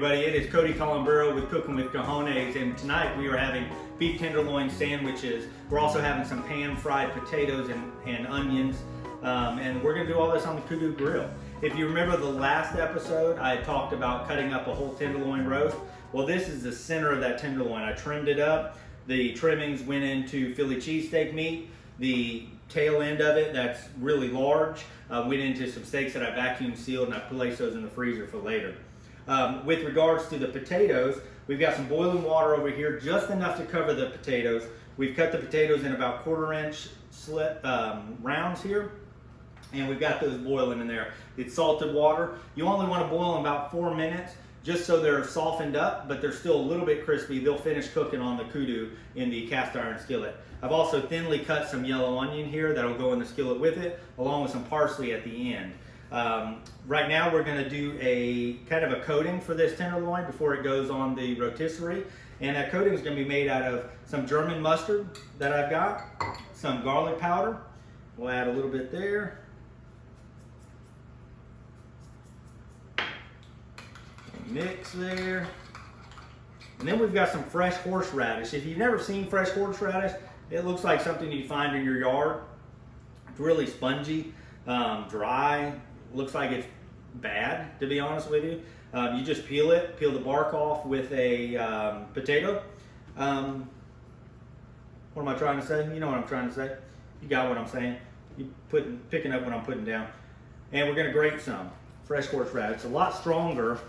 everybody, it is Cody Columburo with Cooking with Cojones, and tonight we are having beef tenderloin sandwiches. We're also having some pan-fried potatoes and onions, and we're going to do all this on the Kudu grill. If you remember the last episode, I talked about cutting up a whole tenderloin roast. Well, this is the center of that tenderloin. I trimmed it up. The trimmings went into Philly cheesesteak meat. The tail end of it, that's really large, went into some steaks that I vacuum sealed, and I placed those in the freezer for later. With regards to the potatoes, we've got some boiling water over here, just enough to cover the potatoes. We've cut the potatoes in about 1/4 inch slit rounds here, and we've got those boiling in there. It's salted water. You only want to boil them about 4 minutes, just so they're softened up, but they're still a little bit crispy. They'll finish cooking on the Kudu in the cast iron skillet. I've also thinly cut some yellow onion here that'll go in the skillet with it, along with some parsley at the end. Right now we're going to do a kind of a coating for this tenderloin before it goes on the rotisserie, and that coating is going to be made out of some German mustard that I've got, some garlic powder. We'll add a little bit there. Mix there. And then we've got some fresh horseradish. If you've never seen fresh horseradish, it looks like something you find in your yard. It's really spongy, dry. Looks like it's bad, to be honest with you. You just peel it, peel the bark off with a potato. What am I trying to say? You know what I'm trying to say. You got what I'm saying. You picking up what I'm putting down. And we're gonna grate some fresh horseradish. It's a lot stronger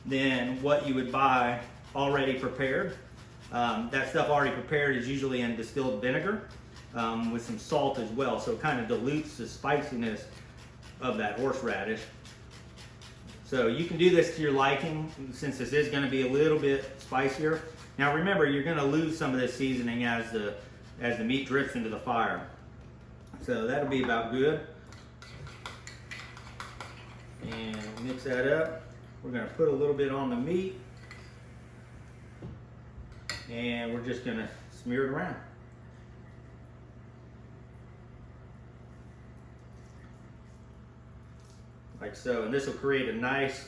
than what you would buy already prepared. That stuff already prepared is usually in distilled vinegar with some salt as well, so it kind of dilutes the spiciness of that horseradish. So you can do this to your liking, since this is going to be a little bit spicier. Now remember, you're going to lose some of this seasoning as the meat drifts into the fire. So that'll be about good. And mix that up. We're going to put a little bit on the meat, and we're just going to smear it around. Like so, and this will create a nice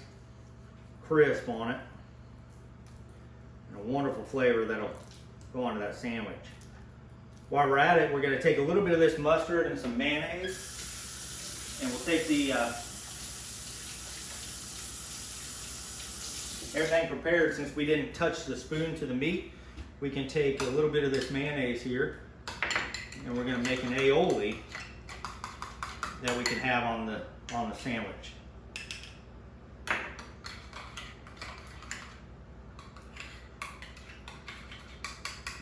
crisp on it, and a wonderful flavor that'll go onto that sandwich. While we're at it, we're going to take a little bit of this mustard and some mayonnaise, and we'll take the everything prepared. Since we didn't touch the spoon to the meat, we can take a little bit of this mayonnaise here, and we're going to make an aioli that we can have on the sandwich.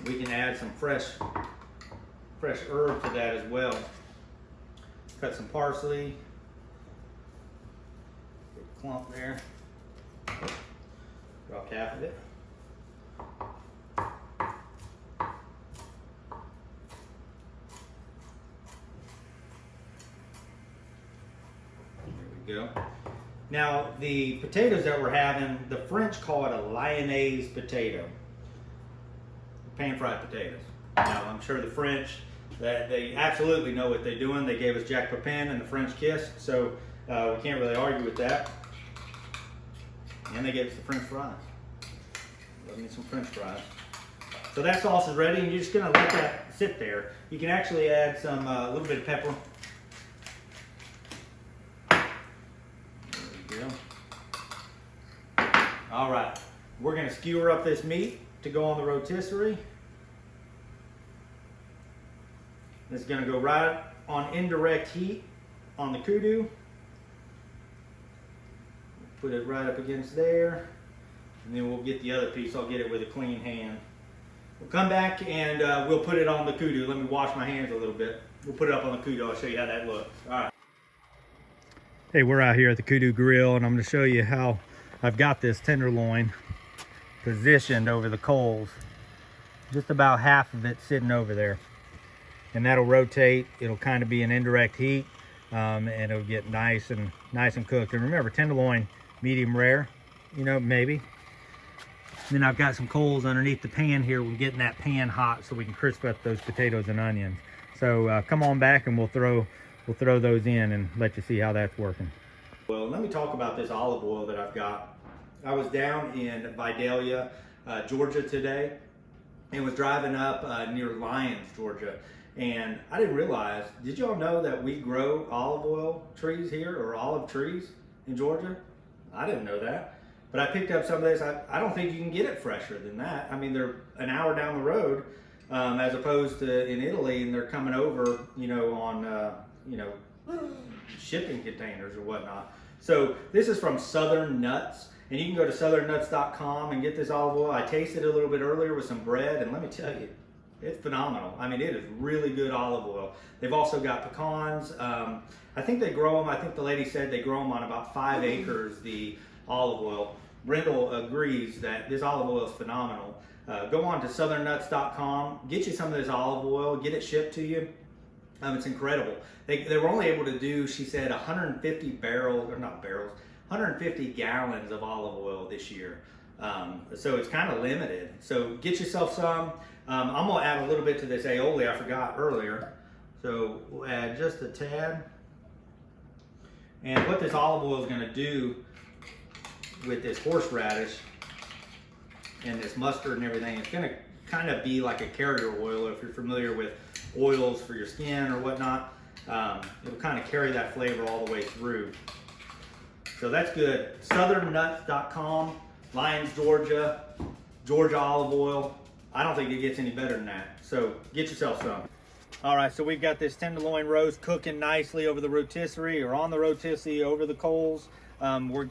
We can add some fresh herb to that as well. Cut some parsley, clump there. Drop half of it. There we go. Now the potatoes that we're having, the French call it a lyonnaise potato. Pan-fried potatoes. Now I'm sure the French, that they absolutely know what they're doing. They gave us Jack Pepin and the French kiss, so we can't really argue with that. And they gave us the French fries. Love me some French fries. So that sauce is ready, and you're just gonna let that sit there. You can actually add some, a little bit of pepper. There we go. All right, we're gonna skewer up this meat to go on the rotisserie. It's gonna go right on indirect heat on the Kudu. Put it right up against there, and then we'll get the other piece. I'll get it with a clean hand. We'll come back and we'll put it on the Kudu. Let me wash my hands a little bit. We'll put it up on the Kudu. I'll show you how that looks. All right. Hey, we're out here at the Kudu grill, and I'm going to show you how I've got this tenderloin positioned over the coals. Just about half of it sitting over there, and that'll rotate. It'll kind of be an indirect heat, and it'll get nice and cooked. And remember, tenderloin, medium rare, you know, maybe. Then I've got some coals underneath the pan here. We're getting that pan hot so we can crisp up those potatoes and onions. So come on back, and we'll throw those in and let you see how that's working. Well, let me talk about this olive oil that I've got. I was down in Vidalia, Georgia today, and was driving up near Lyons, Georgia. And I didn't realize, did y'all know that we grow olive oil trees here, or olive trees in Georgia? I didn't know that. But I picked up some of this. I don't think you can get it fresher than that. I mean, they're an hour down the road, as opposed to in Italy, and they're coming over, you know, on, you know, shipping containers or whatnot. So this is from Southern Nuts, and you can go to southernnuts.com and get this olive oil. I tasted it a little bit earlier with some bread, and let me tell you, it's phenomenal. I mean, it is really good olive oil. They've also got pecans. I think they grow them, I think the lady said they grow them on about 5 acres, the olive oil. Brindle agrees that this olive oil is phenomenal. Go on to southernnuts.com, get you some of this olive oil, get it shipped to you. It's incredible. They were only able to do, she said, 150 barrels, or not barrels, 150 gallons of olive oil this year. So it's kind of limited. So get yourself some. I'm gonna add a little bit to this aioli I forgot earlier. So we'll add just a tad. And what this olive oil is gonna do with this horseradish and this mustard and everything, it's gonna kind of be like a carrier oil. If you're familiar with oils for your skin or whatnot, it'll kind of carry that flavor all the way through. So that's good. Southernnuts.com, Lyons, Georgia, Georgia olive oil. I don't think it gets any better than that. So get yourself some. All right, so we've got this tenderloin roast cooking nicely over the rotisserie, or on the rotisserie over the coals.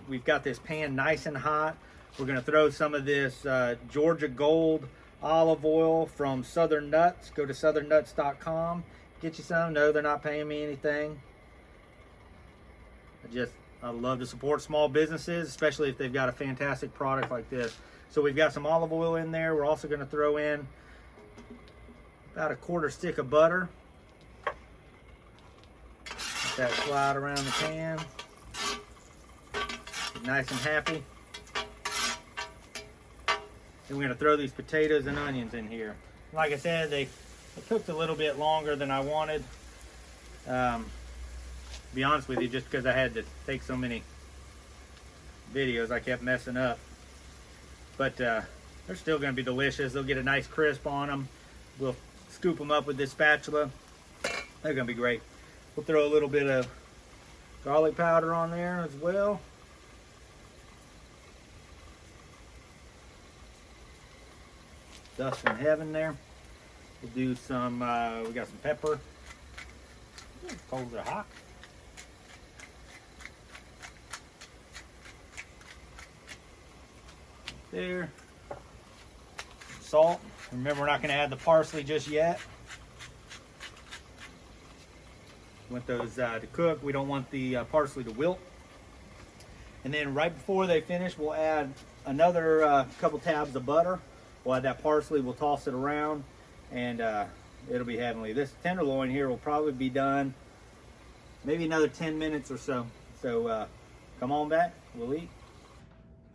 We've got this pan nice and hot. We're gonna throw some of this Georgia Gold olive oil from Southern Nuts. Go to southernnuts.com, get you some. No, they're not paying me anything. I love to support small businesses, especially if they've got a fantastic product like this. So we've got some olive oil in there. We're also going to throw in about a 1/4 stick of butter. Let that slide around the pan. Get nice and happy. And we're going to throw these potatoes and onions in here. Like I said, they cooked a little bit longer than I wanted. Be honest with you, just because I had to take so many videos, I kept messing up. But they're still going to be delicious. They'll get a nice crisp on them. We'll scoop them up with this spatula. They're going to be great. We'll throw a little bit of garlic powder on there as well. Dust from heaven there. We'll do some, we got some pepper. Coals are hot. There. Salt. Remember, we're not going to add the parsley just yet. We want those to cook. We don't want the parsley to wilt. And then right before they finish, we'll add another couple tabs of butter. We'll add that parsley. We'll toss it around, and it'll be heavenly. This tenderloin here will probably be done maybe another 10 minutes or so. So come on back. We'll eat.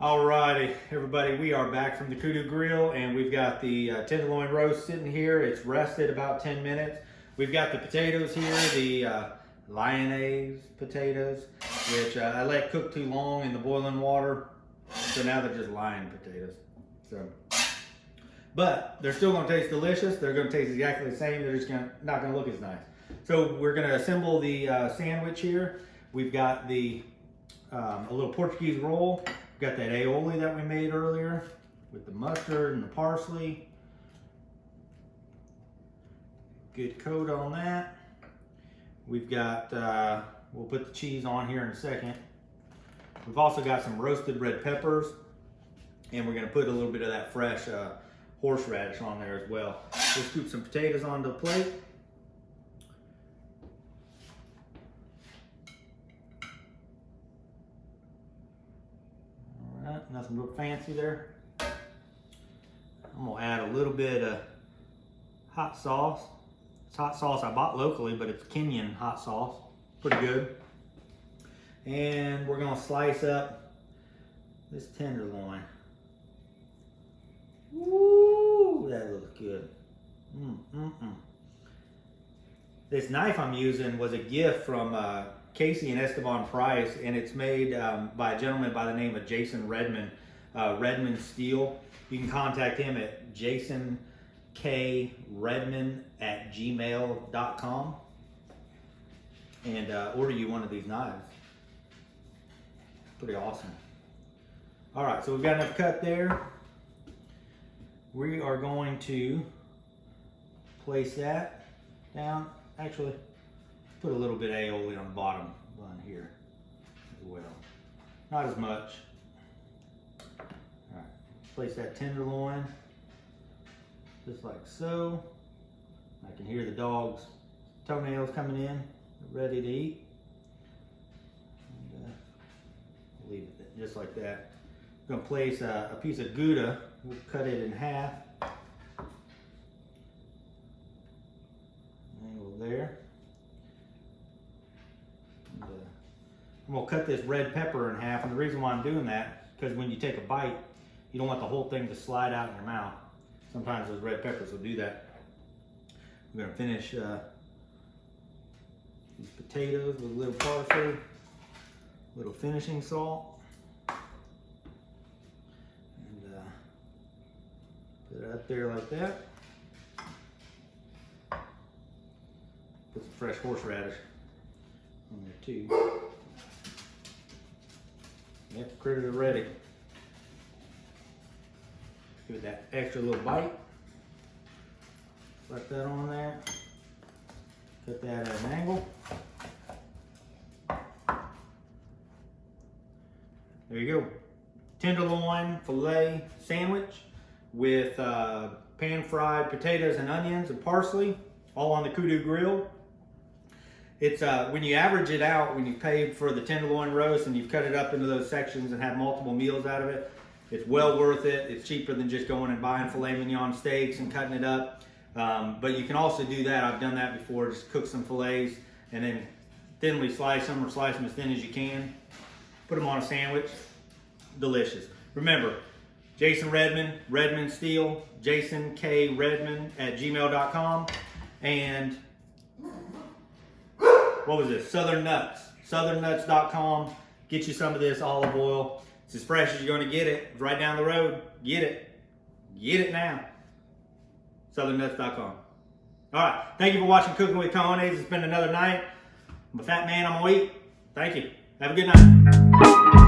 Alrighty, everybody, we are back from the Kudu grill, and we've got the tenderloin roast sitting here. It's rested about 10 minutes. We've got the potatoes here, the lyonnaise potatoes, which I let cook too long in the boiling water, so now they're just lion potatoes. So, but they're still going to taste delicious. They're going to taste exactly the same. They're just not going to look as nice. So we're going to assemble the sandwich here. We've got the a little Portuguese roll. Got that aioli that we made earlier with the mustard and the parsley. Good coat on that. We've got, we'll put the cheese on here in a second. We've also got some roasted red peppers, and we're gonna put a little bit of that fresh horseradish on there as well. We'll scoop some potatoes onto the plate. Nothing real fancy there. I'm gonna add a little bit of hot sauce. It's hot sauce I bought locally, but it's Kenyan hot sauce. Pretty good. And we're gonna slice up this tenderloin. Woo, that looks good. This knife I'm using was a gift from Casey and Esteban Price, and it's made by a gentleman by the name of Jason Redmond, Redmond Steel. You can contact him at jasonKredmond@gmail.com and order you one of these knives. Pretty awesome. All right, so we've got enough cut there. We are going to place that down. Actually, put a little bit of aioli on the bottom bun here as well. Not as much. All right, place that tenderloin just like so. I can hear the dog's toenails coming in, ready to eat. And, leave it just like that. I'm gonna place a piece of Gouda. We'll cut it in half. Angle there. And, I'm gonna cut this red pepper in half, and the reason why I'm doing that is because when you take a bite, you don't want the whole thing to slide out in your mouth. Sometimes those red peppers will do that. We're gonna finish these potatoes with a little parsley, a little finishing salt. Put it up there like that. Put some fresh horseradish on there too. Yep, critters are ready. Give it that extra little bite. Slap that on there. Cut that at an angle. There you go. Tenderloin filet sandwich with pan-fried potatoes and onions and parsley, all on the Kudu grill. It's when you average it out, when you pay for the tenderloin roast and you've cut it up into those sections and have multiple meals out of it, it's well worth it. It's cheaper than just going and buying filet mignon steaks and cutting it up. But you can also do that. I've done that before. Just cook some fillets and then thinly slice them, or slice them as thin as you can. Put them on a sandwich. Delicious. Remember, Jason Redmond, Redmond Steel, JasonKredmond@gmail.com, and what was this? Southern Nuts, southernnuts.com. Get you some of this olive oil. It's as fresh as you're going to get it. It's right down the road. Get it. Get it now. southernnuts.com. All right. Thank you for watching Cooking with Cojones. It's been another night. I'm a fat man. I'm going to eat. Thank you. Have a good night.